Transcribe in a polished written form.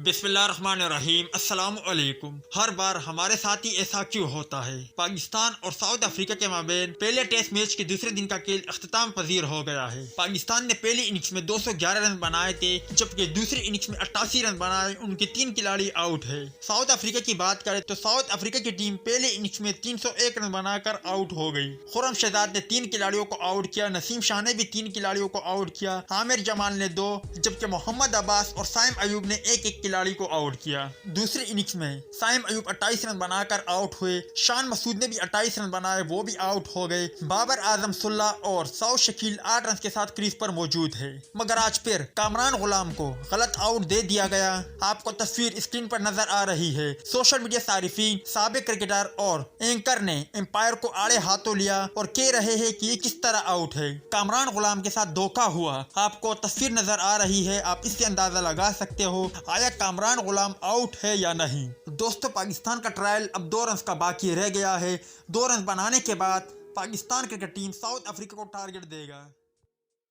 बिस्मिल्लाहिर्रहमानिर्रहीम। अस्सलाम वालेकुम। हर बार हमारे साथ ही ऐसा क्यों होता है? पाकिस्तान और साउथ अफ्रीका के माबेन पहले टेस्ट मैच के दूसरे दिन का खेल अख्ताम पजीर हो गया है। पाकिस्तान ने पहली इनिंग्स में 211 रन बनाए थे, जबकि दूसरी इनिंग्स में 88 रन बनाए उनके 3 खिलाड़ी आउट है। साउथ अफ्रीका की बात करें तो साउथ अफ्रीका की टीम पहली इनिंग्स में 301 रन बनाकर आउट हो गई। खुरम शहजाद ने 3 खिलाड़ियों को आउट किया, नसीम शाह ने भी 3 खिलाड़ियों को आउट किया, आमिर जमाल ने 2, जबकि मोहम्मद अब्बास और साइम अयूब ने एक खिलाड़ी को आउट किया। दूसरी इनिंग्स में साइम अयूब 28 रन बनाकर आउट हुए, शान मसूद ने भी 28 रन बनाए, वो भी आउट हो गए। बाबर आजम सुल्ला और सऊ शकील 8 रन के साथ क्रीज पर मौजूद है, मगर आज फिर कामरान गुलाम को गलत आउट दे दिया गया। आपको तस्वीर स्क्रीन पर नजर आ रही है। सोशल मीडिया सारिफीन साबिक क्रिकेटर और एंकर ने एम्पायर को आड़े हाथों लिया और कह रहे हैं कि ये किस तरह आउट है। कामरान गुलाम के साथ धोखा हुआ। आपको तस्वीर नजर आ रही है, आप इससे अंदाजा लगा सकते हो आया कामरान गुलाम आउट है या नहीं। दोस्तों, पाकिस्तान का ट्रायल अब 2 रन का बाकी रह गया है। 2 रन बनाने के बाद Pakistan cricket team south Africa को टारगेट देगा।